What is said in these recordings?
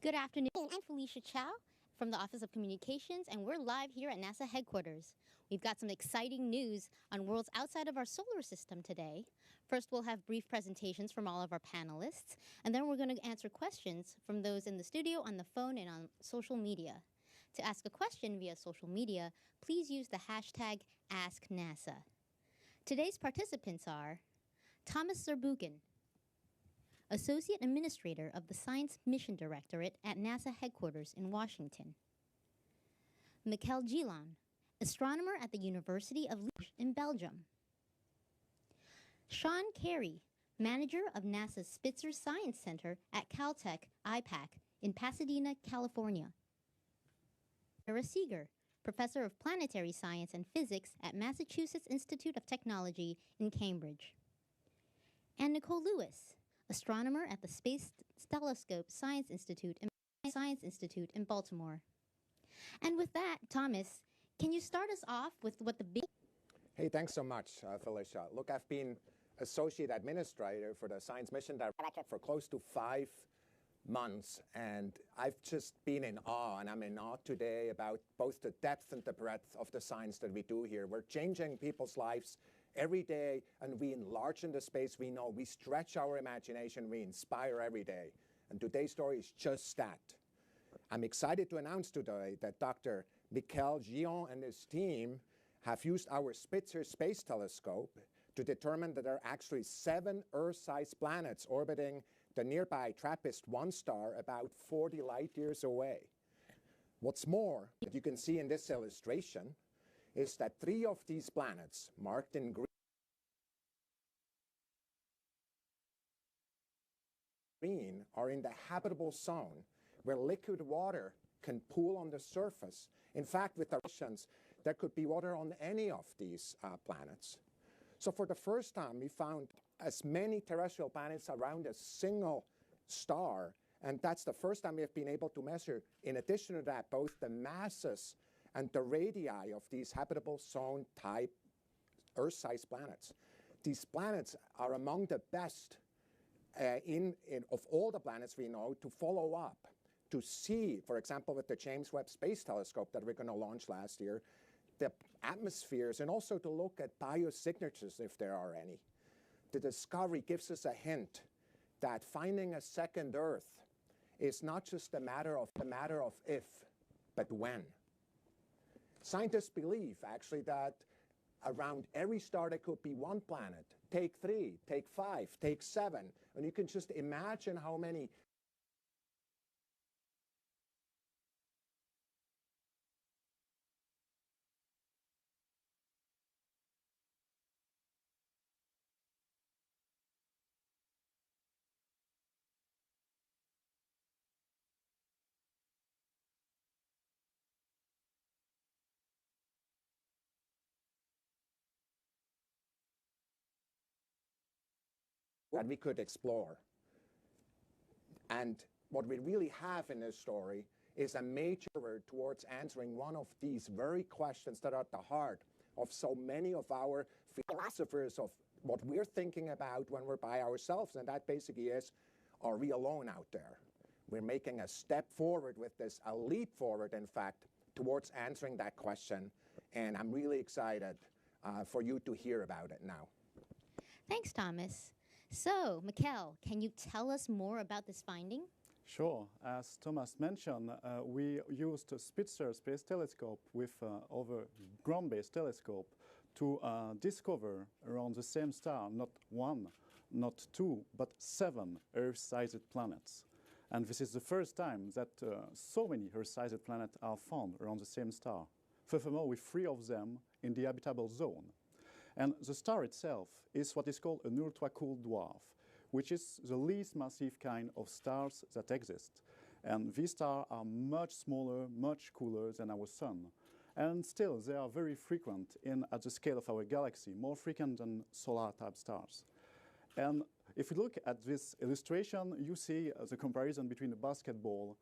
Good afternoon. I'm Felicia Chow from the Office of Communications, and we're live here at NASA headquarters. We've got some exciting news on worlds outside of our solar system today. First, we'll have brief presentations from all of our panelists, and then we're going to answer questions from those in the studio, on the phone, and on social media. To ask a question via social media, please use the hashtag AskNASA. Today's participants are Thomas Zurbuchen, Associate Administrator of the Science Mission Directorate at NASA headquarters in Washington. Mikel Gilon, astronomer at the University of Liège in Belgium. Sean Carey, manager of NASA's Spitzer Science Center at Caltech IPAC in Pasadena, California. Sarah Seeger, professor of planetary science and physics at Massachusetts Institute of Technology in Cambridge. And Nicole Lewis, astronomer at the Space Telescope Science Institute in Baltimore. And with that, Thomas, can you start us off with what the big... Hey, thanks so much, Felicia. Look, I've been Associate Administrator for the Science Mission Director for close to 5 months, and I've just been in awe, and I'm in awe today about both the depth and the breadth of the science that we do here. We're changing people's lives every day, and we enlarge in the space we know. We stretch our imagination, we inspire every day. And today's story is just that. I'm excited to announce today that Dr. Mikel Gilon and his team have used our Spitzer Space Telescope to determine that there are actually 7 Earth-sized planets orbiting the nearby TRAPPIST-1 star about 40 light years away. What's more, that you can see in this illustration, is that 3 of these planets, marked in green, are in the habitable zone, where liquid water can pool on the surface. In fact, with the oceans, there could be water on any of these planets. So for the first time, we found as many terrestrial planets around a single star, and that's the first time we have been able to measure, in addition to that, both the masses and the radii of these habitable zone type Earth-sized planets. These planets are among the best of all the planets we know to follow up, to see, for example, with the James Webb Space Telescope that we're going to launch last year, the atmospheres, and also to look at biosignatures if there are any. The discovery gives us a hint that finding a second Earth is not just a matter of if, but when. Scientists believe, actually, that around every star there could be 1 planet. Take 3, take 5, take 7. And you can just imagine how many that we could explore. And what we really have in this story is a major effort towards answering one of these very questions that are at the heart of so many of our philosophers, of what we're thinking about when we're by ourselves, and that basically is, are we alone out there? We're making a step forward with this, a leap forward, in fact, towards answering that question, and I'm really excited for you to hear about it now. Thanks, Thomas. So, Mikel, can you tell us more about this finding? Sure. As Thomas mentioned, we used a Spitzer Space Telescope with our ground-based telescope to discover around the same star, not 1, not 2, but 7 Earth-sized planets. And this is the first time that so many Earth-sized planets are found around the same star. Furthermore, with 3 of them in the habitable zone. And the star itself is what is called an ultra-cool dwarf, which is the least massive kind of stars that exist. And these stars are much smaller, much cooler than our Sun. And still, they are very frequent at the scale of our galaxy, more frequent than solar-type stars. And if you look at this illustration, you see the comparison between a basketball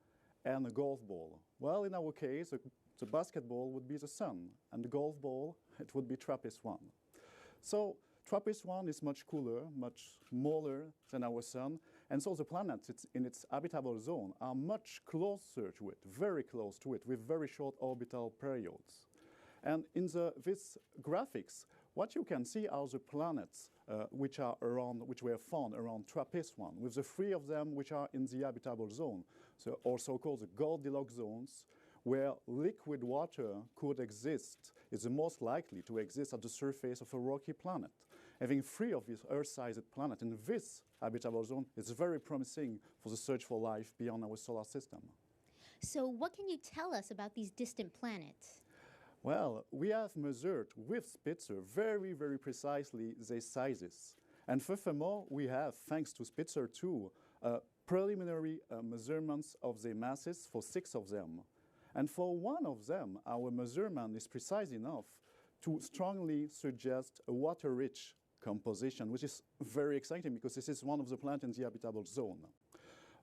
and a golf ball. Well, in our case, the basketball would be the Sun, and the golf ball, it would be TRAPPIST-1. So TRAPPIST-1 is much cooler, much smaller than our Sun, And so the planets in its habitable zone are much closer to it, very close to it, with very short orbital periods. And in these graphics, what you can see are the planets which were found around TRAPPIST-1, with the 3 of them which are in the habitable zone, so also called the Goldilocks zones, where liquid water could exist, is the most likely to exist at the surface of a rocky planet. Having 3 of these Earth-sized planets in this habitable zone is very promising for the search for life beyond our solar system. So what can you tell us about these distant planets? Well, we have measured with Spitzer very, very precisely their sizes. And furthermore, we have, thanks to Spitzer 2, preliminary measurements of their masses for 6 of them. And for 1 of them, our measurement is precise enough to strongly suggest a water-rich composition, which is very exciting because this is one of the planets in the habitable zone.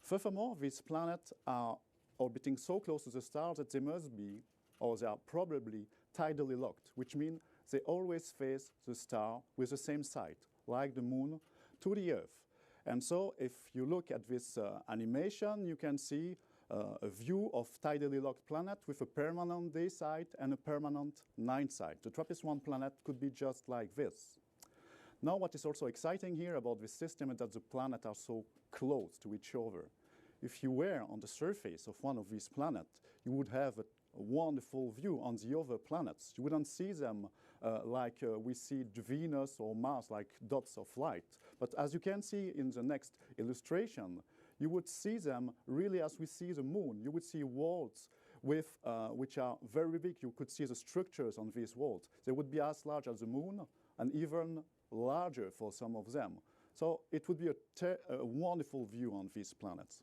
Furthermore, these planets are orbiting so close to the stars that they must be, or they are probably, tidally locked, which means they always face the star with the same side, like the moon, to the Earth. And so if you look at this animation, you can see a view of tidally locked planet with a permanent day side and a permanent night side. The TRAPPIST-1 planet could be just like this. Now, what is also exciting here about this system is that the planets are so close to each other. If you were on the surface of one of these planets, you would have a wonderful view on the other planets. You wouldn't see them like we see Venus or Mars, like dots of light. But as you can see in the next illustration, you would see them really as we see the moon. You would see worlds with, which are very big. You could see the structures on these worlds. They would be as large as the moon and even larger for some of them. So it would be a wonderful view on these planets.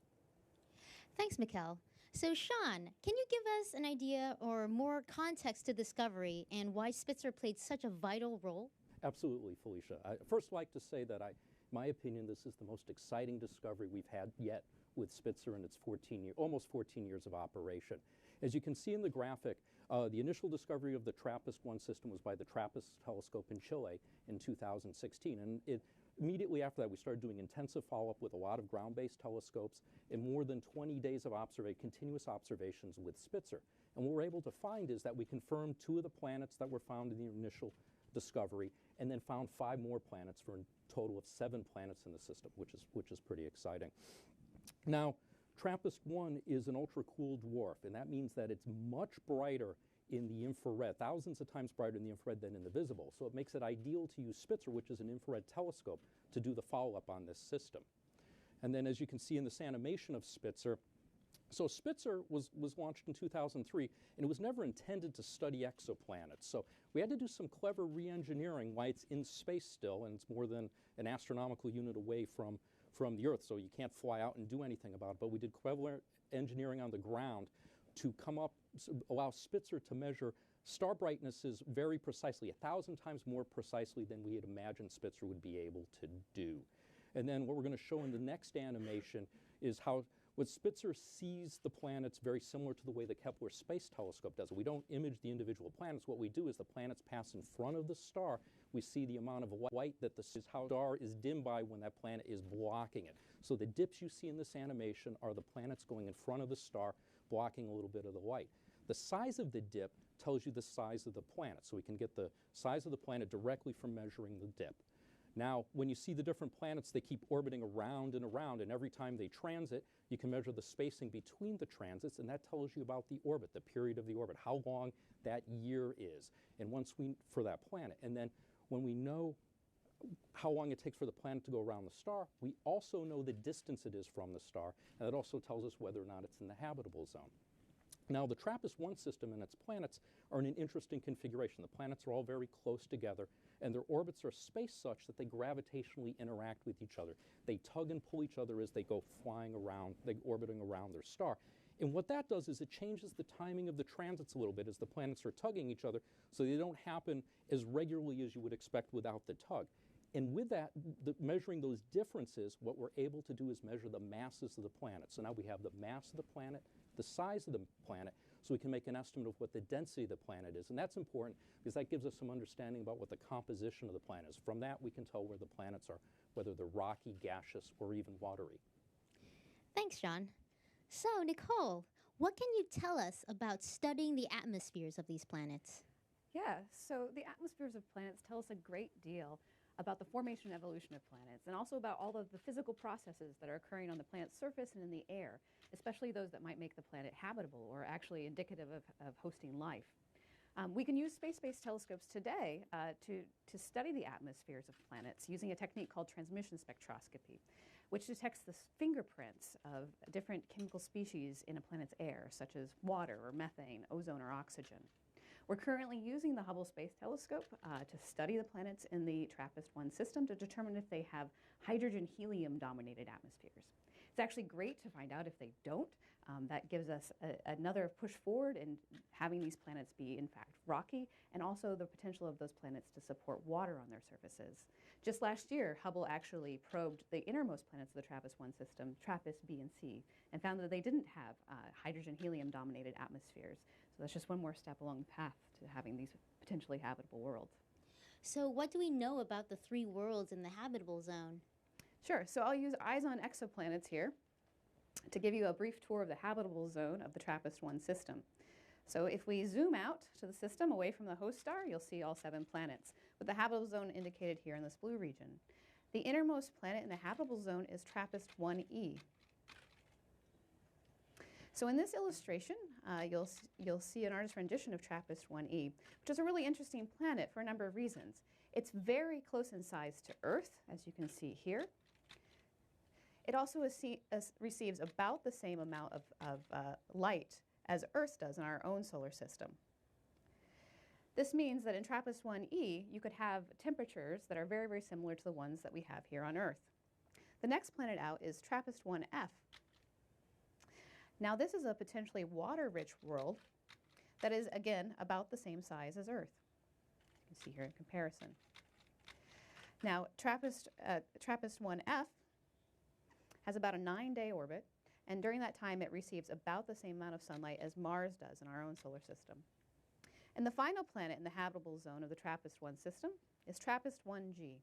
Thanks, Mikel. So Sean, can you give us an idea or more context to Discovery and why Spitzer played such a vital role? Absolutely, Felicia. I'd first like to say that my opinion, this is the most exciting discovery we've had yet with Spitzer in its almost 14 years of operation. As you can see in the graphic, the initial discovery of the TRAPPIST-1 system was by the TRAPPIST telescope in Chile in 2016. And immediately after that, we started doing intensive follow-up with a lot of ground-based telescopes and more than 20 days of continuous observations with Spitzer. And what we're able to find is that we confirmed 2 of the planets that were found in the initial discovery, and then found 5 more planets for a total of 7 planets in the system, which is pretty exciting. Now, TRAPPIST-1 is an ultra-cooled dwarf, and that means that it's much brighter in the infrared, thousands of times brighter in the infrared than in the visible. So it makes it ideal to use Spitzer, which is an infrared telescope, to do the follow-up on this system. And then as you can see in this animation of Spitzer, so Spitzer was launched in 2003, and it was never intended to study exoplanets. So we had to do some clever re-engineering why it's in space still, and it's more than an astronomical unit away from the Earth, so you can't fly out and do anything about it. But we did clever engineering on the ground to allow Spitzer to measure star brightnesses very precisely, 1,000 times more precisely than we had imagined Spitzer would be able to do. And then what we're going to show in the next animation is how what Spitzer sees the planets very similar to the way the Kepler Space Telescope does it. We don't image the individual planets. What we do is the planets pass in front of the star. We see the amount of white that the star is dimmed by when that planet is blocking it. So the dips you see in this animation are the planets going in front of the star, blocking a little bit of the white. The size of the dip tells you the size of the planet. So we can get the size of the planet directly from measuring the dip. Now, when you see the different planets, they keep orbiting around, and every time they transit, you can measure the spacing between the transits, and that tells you about the orbit, the period of the orbit, how long that year is, and for that planet. And then when we know how long it takes for the planet to go around the star, we also know the distance it is from the star, and that also tells us whether or not it's in the habitable zone. Now, the TRAPPIST-1 system and its planets are in an interesting configuration. The planets are all very close together, and their orbits are spaced such that they gravitationally interact with each other. They tug and pull each other as they go flying around, orbiting around their star. And what that does is it changes the timing of the transits a little bit as the planets are tugging each other, so they don't happen as regularly as you would expect without the tug. And with that, measuring those differences, what we're able to do is measure the masses of the planet. So now we have the mass of the planet, the size of the planet, so we can make an estimate of what the density of the planet is. And that's important because that gives us some understanding about what the composition of the planet is. From that, we can tell where the planets are, whether they're rocky, gaseous, or even watery. Thanks, John. So, Nicole, what can you tell us about studying the atmospheres of these planets? Yeah, so the atmospheres of planets tell us a great deal about the formation and evolution of planets, and also about all of the physical processes that are occurring on the planet's surface and in the air, especially those that might make the planet habitable or actually indicative of hosting life. We can use space-based telescopes today to study the atmospheres of planets using a technique called transmission spectroscopy, which detects the fingerprints of different chemical species in a planet's air, such as water or methane, ozone or oxygen. We're currently using the Hubble Space Telescope to study the planets in the TRAPPIST-1 system to determine if they have hydrogen-helium dominated atmospheres. It's actually great to find out if they don't. That gives us another push forward in having these planets be, in fact, rocky, and also the potential of those planets to support water on their surfaces. Just last year, Hubble actually probed the innermost planets of the TRAPPIST-1 system, TRAPPIST B and C, and found that they didn't have hydrogen-helium dominated atmospheres. So that's just one more step along the path to having these potentially habitable worlds. So, what do we know about the 3 worlds in the habitable zone? Sure, so I'll use Eyes on Exoplanets here to give you a brief tour of the habitable zone of the TRAPPIST-1 system. So if we zoom out to the system away from the host star, you'll see all 7 planets, with the habitable zone indicated here in this blue region. The innermost planet in the habitable zone is TRAPPIST-1e. So in this illustration, you'll see an artist's rendition of TRAPPIST-1e, which is a really interesting planet for a number of reasons. It's very close in size to Earth, as you can see here. It also receives about the same amount of light as Earth does in our own solar system. This means that in TRAPPIST-1e, you could have temperatures that are very, very similar to the ones that we have here on Earth. The next planet out is TRAPPIST-1f. Now, this is a potentially water-rich world that is, again, about the same size as Earth. You can see here in comparison. Now, TRAPPIST-1f has about a 9-day orbit, and during that time it receives about the same amount of sunlight as Mars does in our own solar system. And the final planet in the habitable zone of the TRAPPIST-1 system is TRAPPIST-1g.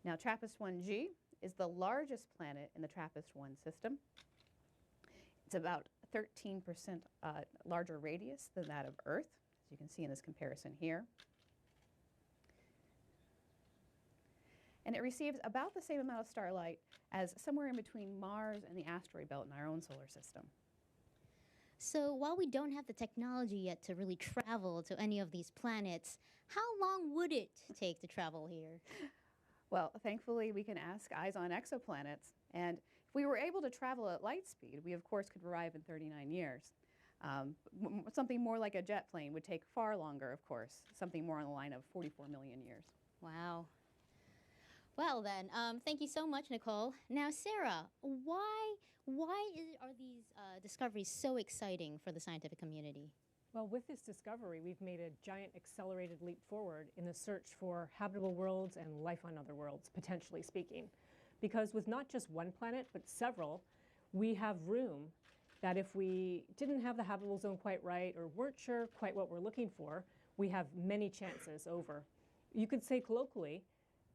Now, TRAPPIST-1g is the largest planet in the TRAPPIST-1 system. It's about 13% larger radius than that of Earth, as you can see in this comparison here. And it receives about the same amount of starlight as somewhere in between Mars and the asteroid belt in our own solar system. So, while we don't have the technology yet to really travel to any of these planets, how long would it take to travel here? Well, thankfully, we can ask Eyes on Exoplanets. And if we were able to travel at light speed, we, of course, could arrive in 39 years. Something more like a jet plane would take far longer, of course, something more on the line of 44 million years. Wow. Well then, thank you so much, Nicole. Now, Sarah, why are these discoveries so exciting for the scientific community? Well, with this discovery, we've made a giant accelerated leap forward in the search for habitable worlds and life on other worlds, potentially speaking. Because with not just one planet, but several, we have room that if we didn't have the habitable zone quite right or weren't sure quite what we're looking for, we have many chances over. You could say colloquially,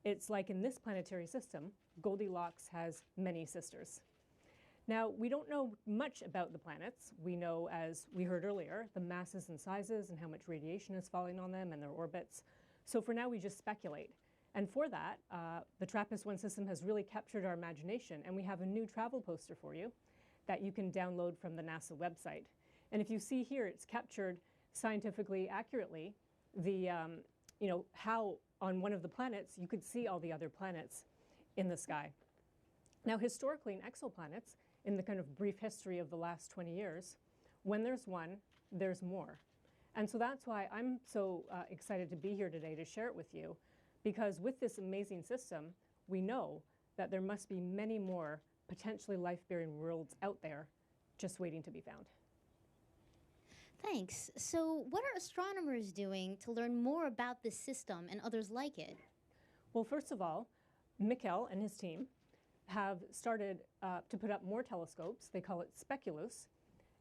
it's like in this planetary system, Goldilocks has many sisters. Now, we don't know much about the planets. We know, as we heard earlier, the masses and sizes and how much radiation is falling on them and their orbits. So for now, we just speculate. And for that, the TRAPPIST-1 system has really captured our imagination, and we have a new travel poster for you that you can download from the NASA website. And if you see here, it's captured scientifically accurately the, how on one of the planets you could see all the other planets in the sky. Now, historically in exoplanets, in the kind of brief history of the last 20 years, when there's one, there's more. And so that's why I'm so excited to be here today to share it with you, because with this amazing system, we know that there must be many more potentially life-bearing worlds out there just waiting to be found. Thanks. So, what are astronomers doing to learn more about this system and others like it? Well, first of all, Mikkel and his team have started to put up more telescopes. They call it Speculos,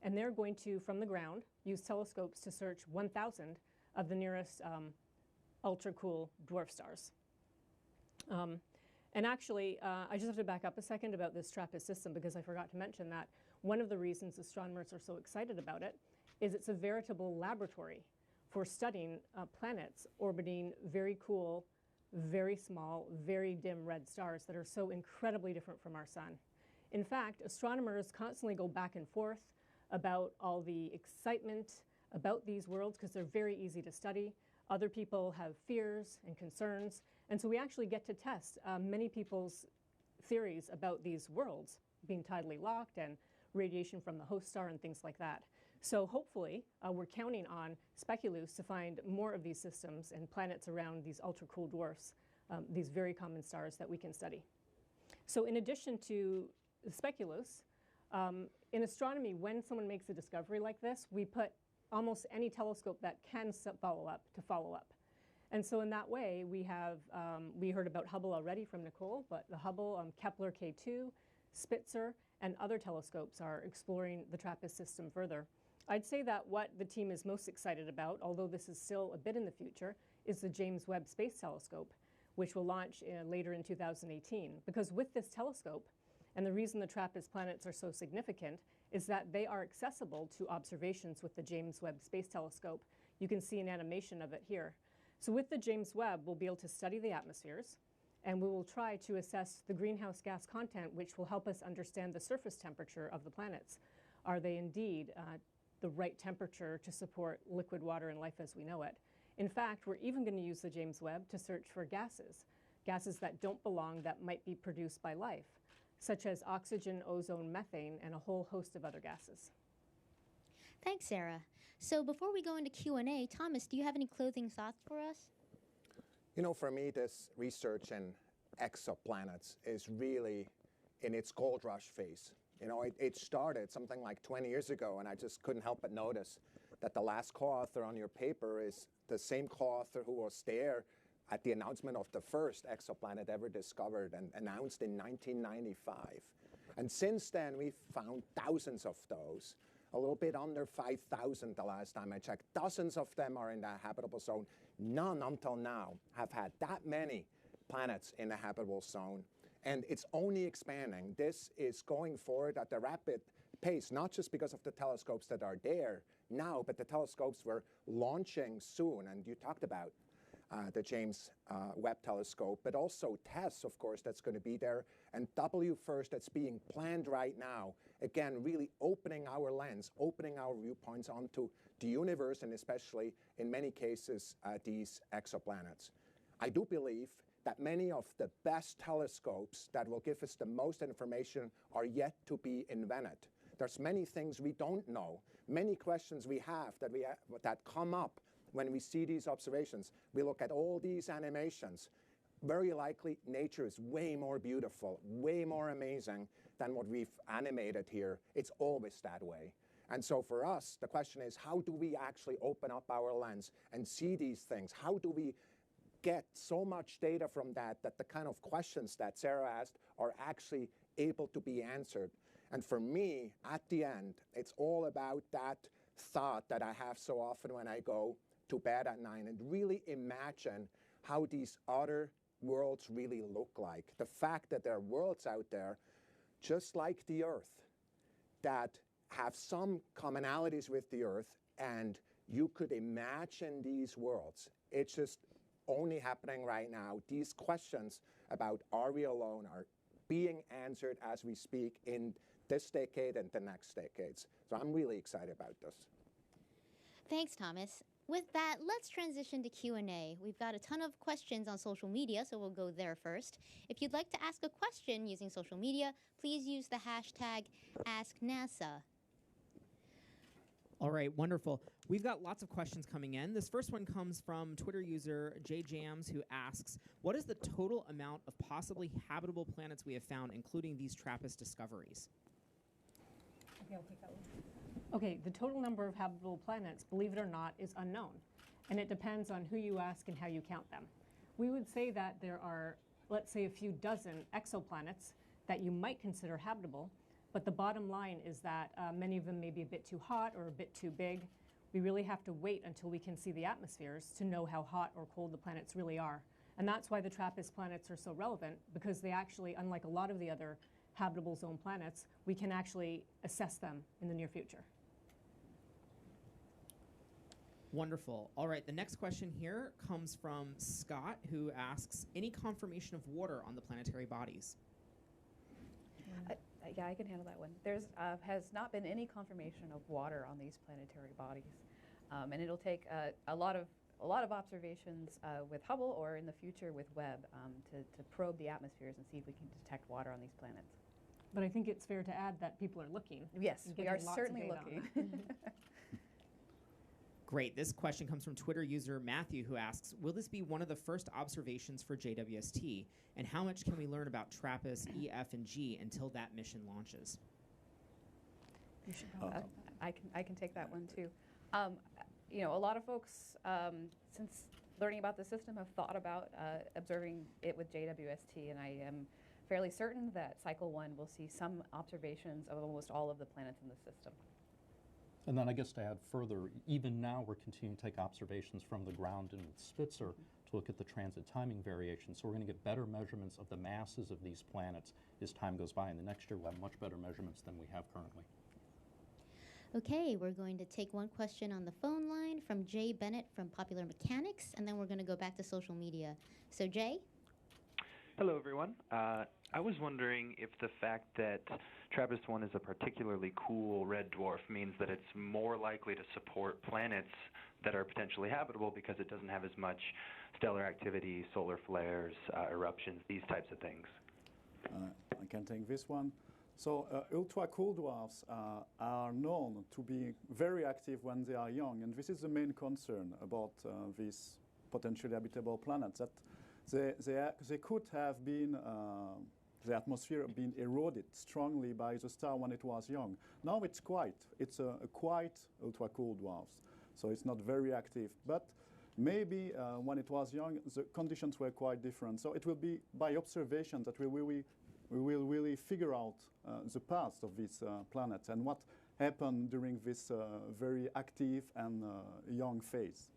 and they're going to, from the ground, use telescopes to search 1,000 of the nearest ultra-cool dwarf stars. And actually, I just have to back up a second about this TRAPPIST system because I forgot to mention that one of the reasons astronomers are so excited about it is it's a veritable laboratory for studying planets orbiting very cool, very small, very dim red stars that are so incredibly different from our sun. In fact, astronomers constantly go back and forth about all the excitement about these worlds because they're very easy to study. Other people have fears and concerns, and so we actually get to test many people's theories about these worlds being tidally locked and radiation from the host star and things like that. So hopefully, we're counting on Speculoos to find more of these systems and planets around these ultra-cool dwarfs, these very common stars that we can study. So in addition to the Speculoos, in astronomy, when someone makes a discovery like this, we put almost any telescope that can follow up to follow up. And so in that way, we have, we heard about Hubble already from Nicole, but the Hubble, Kepler K2, Spitzer, and other telescopes are exploring the TRAPPIST system further. I'd say that what the team is most excited about, although this is still a bit in the future, is the James Webb Space Telescope, which will launch later in 2018. Because with this telescope, and the reason the TRAPPIST planets are so significant is that they are accessible to observations with the James Webb Space Telescope. You can see an animation of it here. So with the James Webb, we'll be able to study the atmospheres, and we will try to assess the greenhouse gas content, which will help us understand the surface temperature of the planets. Are they indeed the right temperature to support liquid water and life as we know it? In fact, we're even going to use the James Webb to search for gases that don't belong that might be produced by life, such as oxygen, ozone, methane, and a whole host of other gases. Thanks, Sarah. So before we go into Q&A, Thomas, do you have any closing thoughts for us? You know, for me, this research in exoplanets is really in its gold rush phase. You know, it started something like 20 years ago, and I just couldn't help but notice that the last co-author on your paper is the same co-author who was there at the announcement of the first exoplanet ever discovered and announced in 1995. And since then, we've found thousands of those, a little bit under 5,000 the last time I checked. Dozens of them are in the habitable zone. None until now have had that many planets in the habitable zone. And it's only expanding. This is going forward at a rapid pace, not just because of the telescopes that are there now, but the telescopes we're launching soon. And you talked about the James Webb Telescope, but also TESS, of course, that's going to be there, and WFIRST that's being planned right now. Again, really opening our lens, opening our viewpoints onto the universe, and especially, in many cases, these exoplanets. I do believe that many of the best telescopes that will give us the most information are yet to be invented. There's many things we don't know, many questions we have that come up when we see these observations. We look at all these animations. Very likely, nature is way more beautiful, way more amazing than what we've animated here. It's always that way. And so for us, the question is, how do we actually open up our lens and see these things? How do we get so much data from that the kind of questions that Sarah asked are actually able to be answered? And for me, at the end, it's all about that thought that I have so often when I go to bed at night and really imagine how these other worlds really look like. The fact that there are worlds out there, just like the Earth, that have some commonalities with the Earth, and you could imagine these worlds. It's just only happening right now. These questions about are we alone are being answered as we speak in this decade and the next decades. So I'm really excited about this. Thanks, Thomas. With that, let's transition to Q&A. We've got a ton of questions on social media, so we'll go there first. If you'd like to ask a question using social media, please use the hashtag AskNASA. All right, wonderful. We've got lots of questions coming in. This first one comes from Twitter user JJams, who asks, what is the total amount of possibly habitable planets we have found, including these TRAPPIST discoveries? Okay, I'll take that one. Okay, the total number of habitable planets, believe it or not, is unknown. And it depends on who you ask and how you count them. We would say that there are, let's say, a few dozen exoplanets that you might consider habitable, but the bottom line is that many of them may be a bit too hot or a bit too big. We really have to wait until we can see the atmospheres to know how hot or cold the planets really are. And that's why the TRAPPIST planets are so relevant, because they actually, unlike a lot of the other habitable zone planets, we can actually assess them in the near future. Wonderful. All right, the next question here comes from Scott, who asks, any confirmation of water on the planetary bodies? Yeah, I can handle that one. There's has not been any confirmation of water on these planetary bodies, and it'll take a lot of observations with Hubble or in the future with Webb to probe the atmospheres and see if we can detect water on these planets. But I think it's fair to add that people are looking. Yes, and we getting are lots of certainly data on looking. that. Great. This question comes from Twitter user Matthew, who asks, will this be one of the first observations for JWST? And how much can we learn about TRAPPIST, E, F, and G until that mission launches? You should I can take that one too. You know, a lot of folks, since learning about the system, have thought about observing it with JWST, and I am fairly certain that Cycle 1 will see some observations of almost all of the planets in the system. And then I guess to add further, even now we're continuing to take observations from the ground and with Spitzer to look at the transit timing variation. So we're going to get better measurements of the masses of these planets as time goes by. And the next year we'll have much better measurements than we have currently. Okay, we're going to take one question on the phone line from Jay Bennett from Popular Mechanics, and then we're going to go back to social media. So Jay? Hello, everyone. I was wondering if the fact that TRAPPIST-1 is a particularly cool red dwarf means that it's more likely to support planets that are potentially habitable because it doesn't have as much stellar activity, solar flares, eruptions, these types of things. I can take this one. So ultra-cool dwarfs are known to be very active when they are young, and this is the main concern about these potentially habitable planets, that they could have been, the atmosphere been eroded strongly by the star when it was young. Now it's quiet. It's a quiet ultra-cool dwarfs, so it's not very active. But maybe when it was young, the conditions were quite different. So it will be by observation that we will really figure out the past of this planet and what happened during this very active and young phase.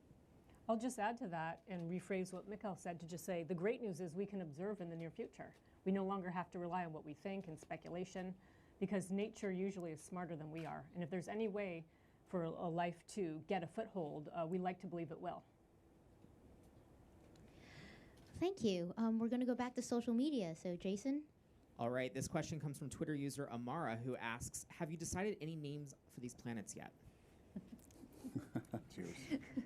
I'll just add to that and rephrase what Mikhail said to just say the great news is we can observe in the near future. We no longer have to rely on what we think and speculation, because nature usually is smarter than we are. And if there's any way for a life to get a foothold, we like to believe it will. Thank you. We're going to go back to social media. So Jason? All right, this question comes from Twitter user Amara, who asks, have you decided any names for these planets yet? Cheers.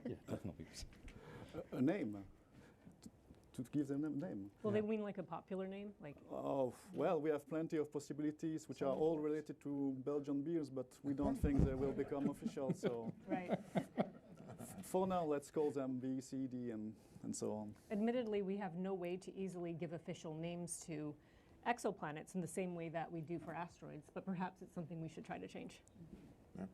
Yeah, definitely. A name. To give them a name. Well, they mean like a popular name? Like Oh, well, we have plenty of possibilities which are all related to Belgian beers, but we don't think they will become official. So right. for now, let's call them B, C, D, and so on. Admittedly, we have no way to easily give official names to exoplanets in the same way that we do for asteroids, but perhaps it's something we should try to change. Yeah.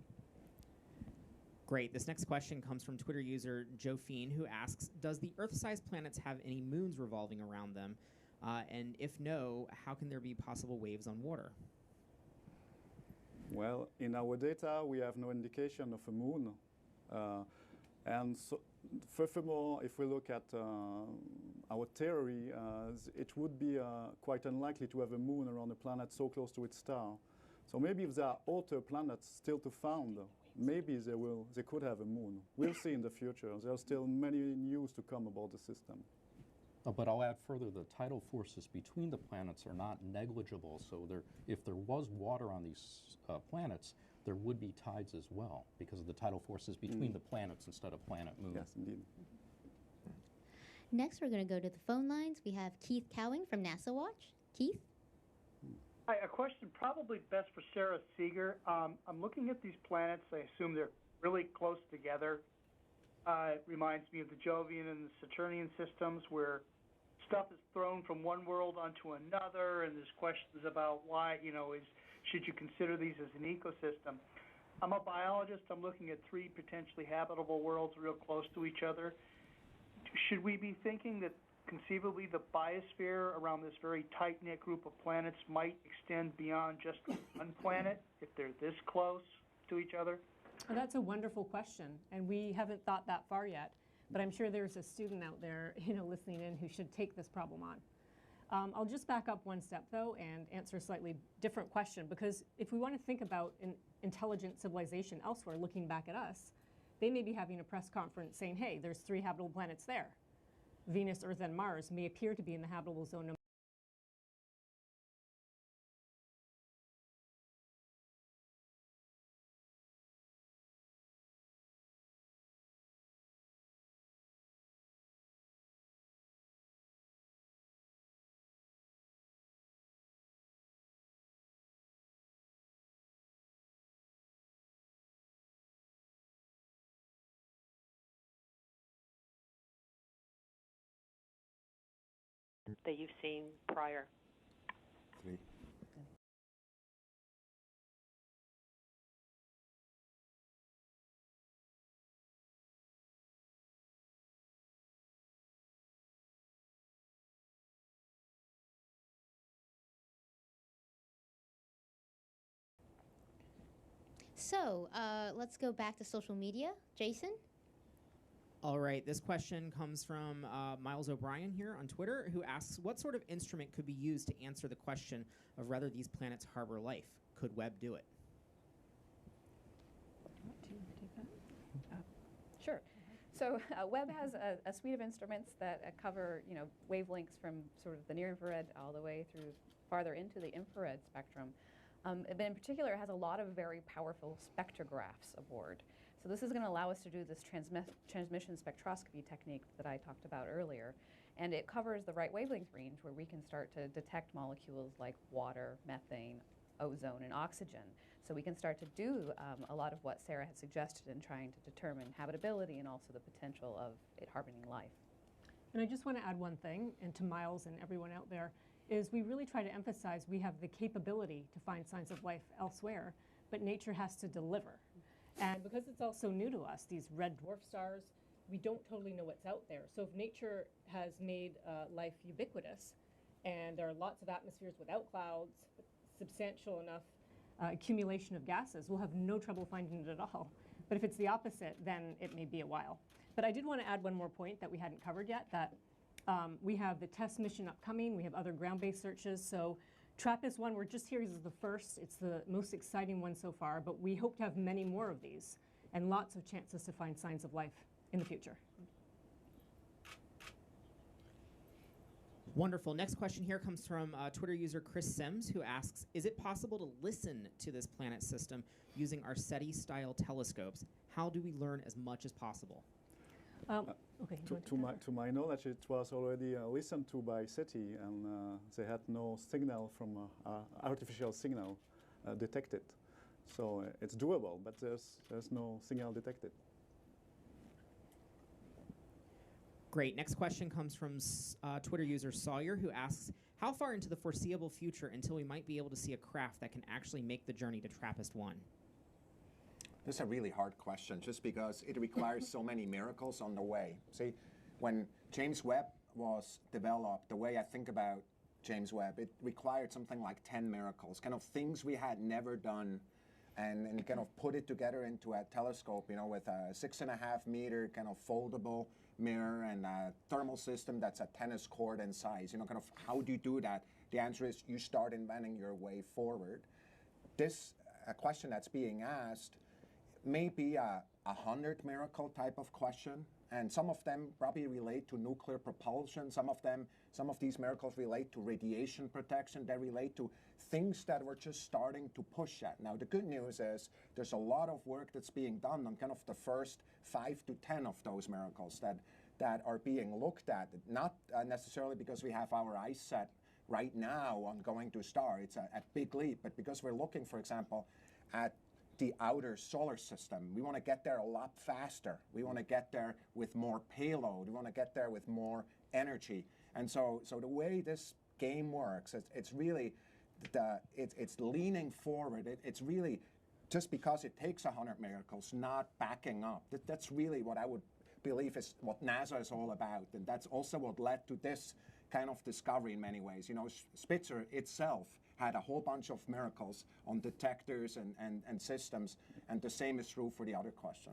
Great. This next question comes from Twitter user Joe Fiend, who asks, does the Earth-sized planets have any moons revolving around them? And if no, how can there be possible waves on water? Well, in our data, we have no indication of a moon. And so, furthermore, if we look at our theory, it would be quite unlikely to have a moon around a planet so close to its star. So maybe if there are outer planets still to found, maybe they could have a moon. We'll see in the future. There are still many news to come about the system. But I'll add further, the tidal forces between the planets are not negligible. So if there was water on these planets, there would be tides as well because of the tidal forces between the planets instead of planet-moon. Yes, indeed. Next, we're going to go to the phone lines. We have Keith Cowing from NASA Watch. Keith? Hi, a question probably best for Sarah Seeger. I'm looking at these planets. I assume they're really close together. It reminds me of the Jovian and the Saturnian systems where stuff is thrown from one world onto another, and there's questions about why, should you consider these as an ecosystem? I'm a biologist. I'm looking at 3 potentially habitable worlds real close to each other. Should we be thinking that conceivably the biosphere around this very tight-knit group of planets might extend beyond just one planet if they're this close to each other? Well, that's a wonderful question, and we haven't thought that far yet. but I'm sure there's a student out there, listening in who should take this problem on. I'll just back up one step, though, and answer a slightly different question, because if we want to think about an intelligent civilization elsewhere looking back at us, they may be having a press conference saying, hey, there's 3 habitable planets there. Venus, Earth, and Mars may appear to be in the habitable zone. That you've seen prior? 3. So let's go back to social media. Jason? All right, this question comes from Miles O'Brien here on Twitter, who asks, what sort of instrument could be used to answer the question of whether these planets harbor life? Could Webb do it? Sure. So Webb has a suite of instruments that cover, wavelengths from sort of the near infrared all the way through farther into the infrared spectrum. But in particular, it has a lot of very powerful spectrographs aboard. So this is going to allow us to do this transmission spectroscopy technique that I talked about earlier. And it covers the right wavelength range where we can start to detect molecules like water, methane, ozone, and oxygen. So we can start to do a lot of what Sarah had suggested in trying to determine habitability and also the potential of it harboring life. And I just want to add one thing, and to Miles and everyone out there, is we really try to emphasize we have the capability to find signs of life elsewhere, but nature has to deliver. And because it's all so new to us, these red dwarf stars, we don't totally know what's out there. So if nature has made life ubiquitous, and there are lots of atmospheres without clouds, substantial enough accumulation of gases, we'll have no trouble finding it at all. But if it's the opposite, then it may be a while. But I did want to add one more point that we hadn't covered yet, that we have the TESS mission upcoming. We have other ground-based searches. So TRAPPIST-1, we're just here as the first. It's the most exciting one so far, but we hope to have many more of these and lots of chances to find signs of life in the future. Wonderful. Next question here comes from Twitter user Chris Sims, who asks, is it possible to listen to this planet system using our SETI-style telescopes? How do we learn as much as possible? Okay. To my knowledge, it was already listened to by SETI, and they had no signal from artificial signal detected. So it's doable, but there's no signal detected. Great. Next question comes from Twitter user Sawyer, who asks, how far into the foreseeable future until we might be able to see a craft that can actually make the journey to TRAPPIST-1? This is a really hard question, just because it requires so many miracles on the way. See, when James Webb was developed, the way I think about James Webb, it required something like 10 miracles, kind of things we had never done, and kind of put it together into a telescope, with a 6.5 meter kind of foldable mirror and a thermal system that's a tennis court in size. Kind of how do you do that? The answer is you start inventing your way forward. This question that's being asked may be a 100 miracle type of question, and some of them probably relate to nuclear propulsion. Some of these miracles relate to radiation protection. They relate to things that we're just starting to push at. Now, the good news is there's a lot of work that's being done on kind of the first 5 to 10 of those miracles that are being looked at, not necessarily because we have our eyes set right now on going to a star. It's a big leap, but because we're looking, for example, at the outer solar system. We want to get there a lot faster. We want to get there with more payload. We want to get there with more energy. And so the way this game works, it's really, it's leaning forward. It's really, just because it takes 100 miracles, not backing up. That's really what I would believe is what NASA is all about. And that's also what led to this kind of discovery in many ways. Spitzer itself had a whole bunch of miracles on detectors and systems, and the same is true for the other question.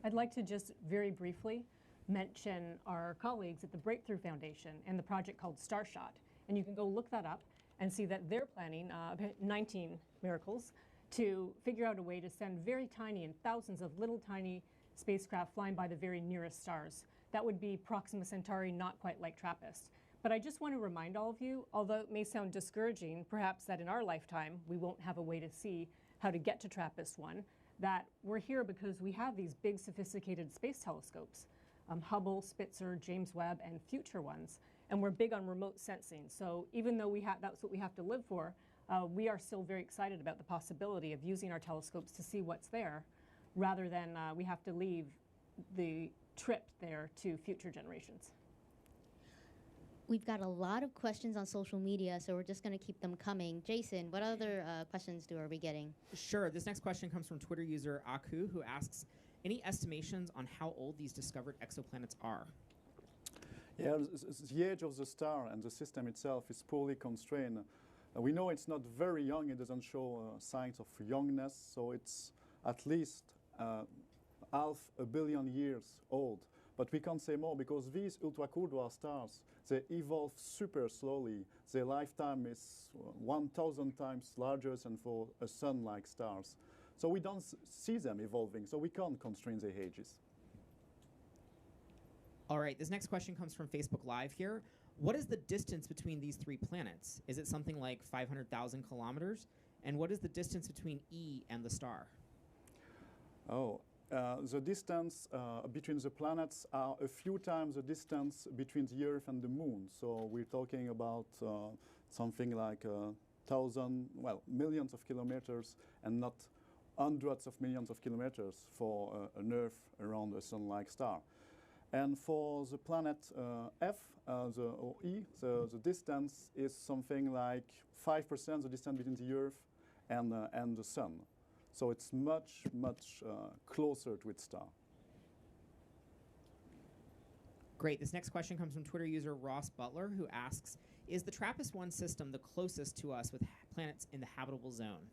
I'd like to just very briefly mention our colleagues at the Breakthrough Foundation and the project called Starshot. And you can go look that up and see that they're planning 19 miracles to figure out a way to send very tiny and thousands of little tiny spacecraft flying by the very nearest stars. That would be Proxima Centauri, not quite like TRAPPIST. But I just want to remind all of you, although it may sound discouraging, perhaps that in our lifetime we won't have a way to see how to get to TRAPPIST-1, that we're here because we have these big sophisticated space telescopes, Hubble, Spitzer, James Webb, and future ones. And we're big on remote sensing. So even though that's what we have to live for, we are still very excited about the possibility of using our telescopes to see what's there, rather than we have to leave the trip there to future generations. We've got a lot of questions on social media, so we're just going to keep them coming. Jason, what other questions are we getting? Sure. This next question comes from Twitter user Aku, who asks, any estimations on how old these discovered exoplanets are? Yeah, the age of the star and the system itself is poorly constrained. We know it's not very young. It doesn't show signs of youngness, so it's at least 500 million years old. But we can't say more because these ultra-cool dwarf stars, they evolve super slowly. Their lifetime is 1,000 times larger than for a sun-like stars. So we don't see them evolving, so we can't constrain their ages. All right, this next question comes from Facebook Live here. What is the distance between these three planets? Is it something like 500,000 kilometers? And what is the distance between E and the star? The distance between the planets are a few times the distance between the Earth and the Moon. So we're talking about something like millions of kilometers and not hundreds of millions of kilometers for an Earth around a sun-like star. And for the planet F, or E, the distance is something like 5% the distance between the Earth and the Sun. So it's much, much closer to its star. Great. This next question comes from Twitter user Ross Butler, who asks, is the TRAPPIST-1 system the closest to us with planets in the habitable zone?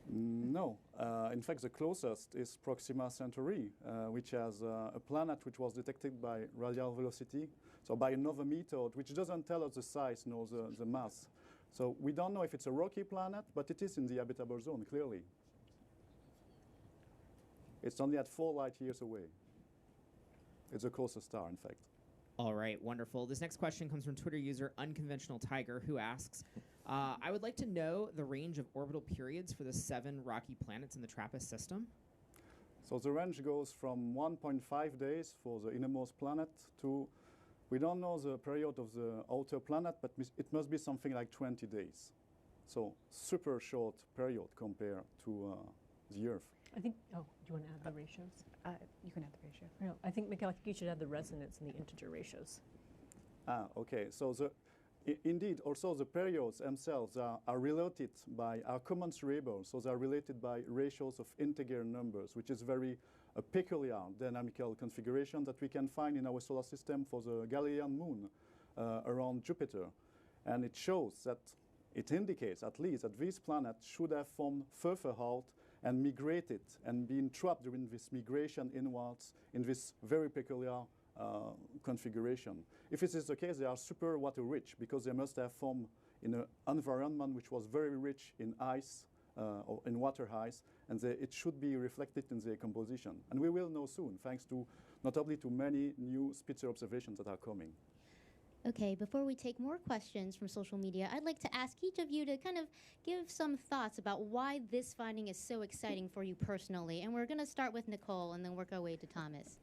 No. In fact, the closest is Proxima Centauri, which has a planet which was detected by radial velocity, so by another method, which doesn't tell us the size nor the mass. So we don't know if it's a rocky planet, but it is in the habitable zone, clearly. It's only at 4 light years away. It's the closest star, in fact. All right, wonderful. This next question comes from Twitter user Unconventional Tiger, who asks, I would like to know the range of orbital periods for the 7 rocky planets in the TRAPPIST system. So the range goes from 1.5 days for the innermost planet to, we don't know the period of the outer planet, but it must be something like 20 days. So super short period compared to the Earth. I think, do you want to add the ratios? You can add the ratio. No, I think, Mikhail, you should add the resonance and the integer ratios. Okay. So indeed, also the periods themselves are related by our commensurable, so they are related by ratios of integer numbers, which is very peculiar dynamical configuration that we can find in our solar system for the Galilean moon around Jupiter. And it shows that, it indicates at least that these planets should have formed further out and migrated and been trapped during this migration inwards in this very peculiar configuration. If this is the case, they are super water rich because they must have formed in an environment which was very rich in ice or in water ice, and it should be reflected in their composition. And we will know soon, thanks to notably to many new Spitzer observations that are coming. Okay, before we take more questions from social media, I'd like to ask each of you to kind of give some thoughts about why this finding is so exciting for you personally. And we're going to start with Nicole and then work our way to Thomas.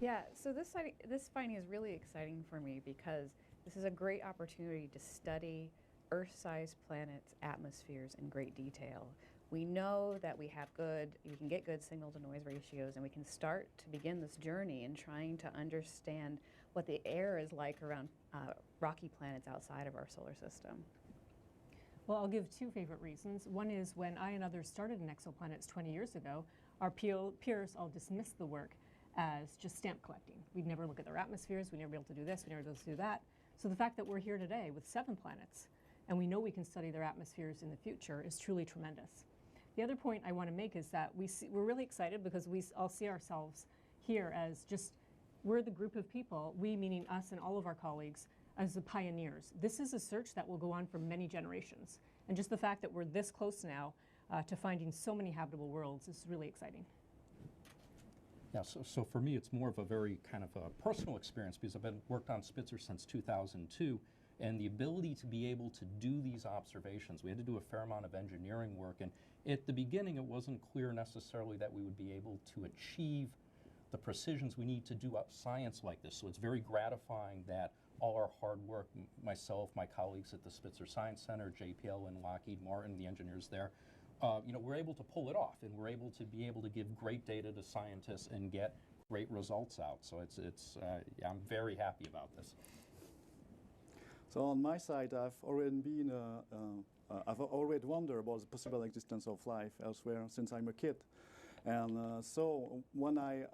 Yeah, so this finding is really exciting for me because this is a great opportunity to study Earth-sized planets' atmospheres in great detail. We know that we can get good signal-to-noise ratios, and we can start to begin this journey in trying to understand what the air is like around rocky planets outside of our solar system. Well, I'll give 2 favorite reasons. One is when I and others started in exoplanets 20 years ago, our peers all dismissed the work as just stamp collecting. We'd never look at their atmospheres, we'd never be able to do this, we'd never be able to do that. So the fact that we're here today with 7 planets, and we know we can study their atmospheres in the future, is truly tremendous. The other point I want to make is that we're really excited because we all see ourselves here as just, we're the group of people, we meaning us and all of our colleagues, as the pioneers. This is a search that will go on for many generations. And just the fact that we're this close now to finding so many habitable worlds is really exciting. Yeah, so for me, it's more of a very kind of a personal experience because I've worked on Spitzer since 2002, and the ability to be able to do these observations. We had to do a fair amount of engineering work, and at the beginning, it wasn't clear necessarily that we would be able to achieve the precisions we need to do up science like this. So it's very gratifying that all our hard work, myself, my colleagues at the Spitzer Science Center, JPL and Lockheed Martin, the engineers there, we're able to pull it off, and we're able to be able to give great data to scientists and get great results out. So I'm very happy about this. So on my side, I've already wondered about the possible existence of life elsewhere since I'm a kid. And so when I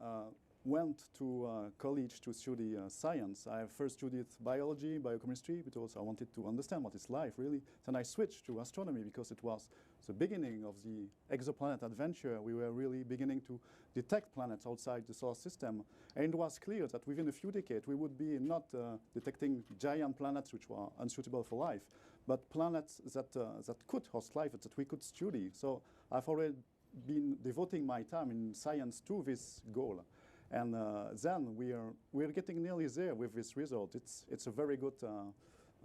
went to college to study science, I first studied biology, biochemistry, because I wanted to understand what is life, really. Then I switched to astronomy because it was the beginning of the exoplanet adventure. We were really beginning to detect planets outside the solar system. And it was clear that within a few decades, we would be not detecting giant planets which were unsuitable for life, but planets that could host life, that we could study. So I've already been devoting my time in science to this goal. And then we're getting nearly there with this result. It's a very good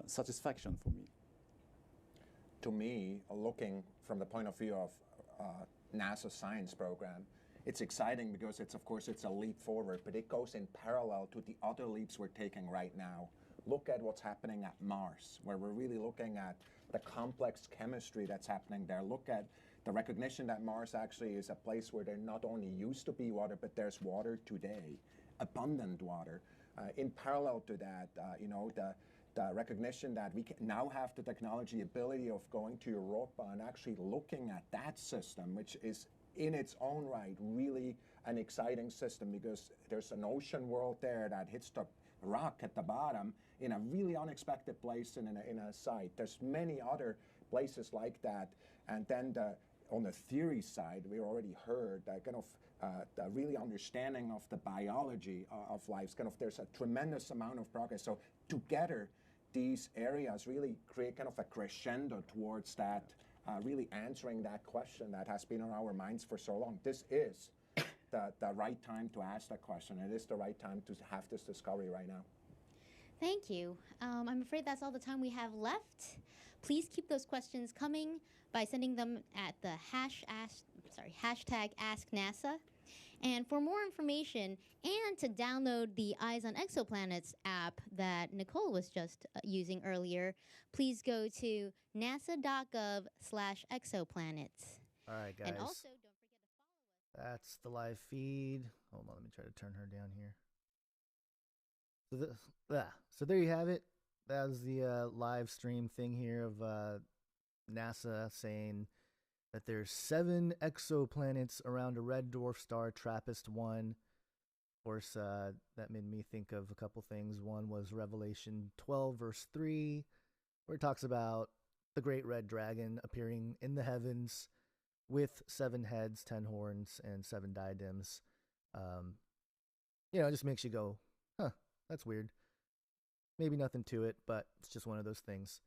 satisfaction for me. To me, looking from the point of view of NASA science program, it's exciting because it's a leap forward, but it goes in parallel to the other leaps we're taking right now. Look at what's happening at Mars, where we're really looking at the complex chemistry that's happening there. Look at the recognition that Mars actually is a place where there not only used to be water, but there's water today, abundant water. In parallel to that, the recognition that we can now have the technology ability of going to Europa and actually looking at that system, which is in its own right really an exciting system because there's an ocean world there that hits the rock at the bottom in a really unexpected place in a site. There's many other places like that. And then on the theory side, we already heard that the really understanding of the biology of life. There's a tremendous amount of progress. So together, these areas really create kind of a crescendo towards that, really answering that question that has been on our minds for so long. This is the right time to ask that question. It is the right time to have this discovery right now. Thank you. I'm afraid that's all the time we have left. Please keep those questions coming by sending them at the hashtag AskNASA. And for more information and to download the Eyes on Exoplanets app that Nicole was just using earlier, please go to nasa.gov/exoplanets. All right, guys. And also, don't forget to follow us. That's the live feed. Hold on, let me try to turn her down here. So there you have it. That was the live stream thing here of NASA saying that there's 7 exoplanets around a red dwarf star, TRAPPIST-1. Of course, that made me think of a couple things. One was Revelation 12, verse 3, where it talks about the great red dragon appearing in the heavens with 7 heads, 10 horns, and 7 diadems. It just makes you go, huh, that's weird. Maybe nothing to it, but it's just one of those things.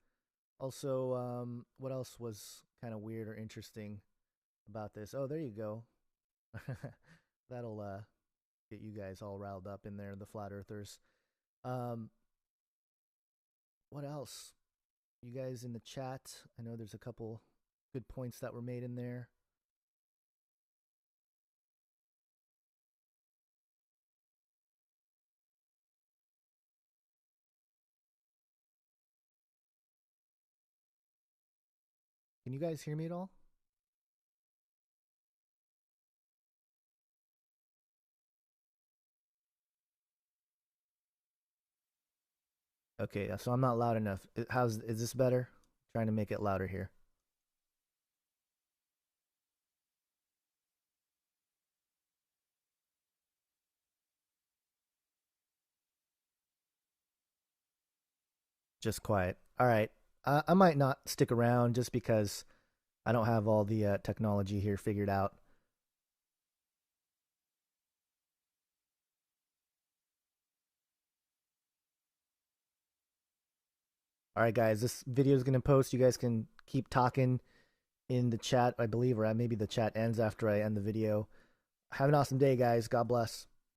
Also, what else was kind of weird or interesting about this? Oh, there you go. That'll get you guys all riled up in there, the flat earthers. What else? You guys in the chat, I know there's a couple good points that were made in there. Can you guys hear me at all? Okay, so I'm not loud enough. Is this better? Trying to make it louder here. Just quiet. All right. I might not stick around just because I don't have all the technology here figured out. All right, guys, this video is going to post. You guys can keep talking in the chat, I believe, or maybe the chat ends after I end the video. Have an awesome day, guys. God bless.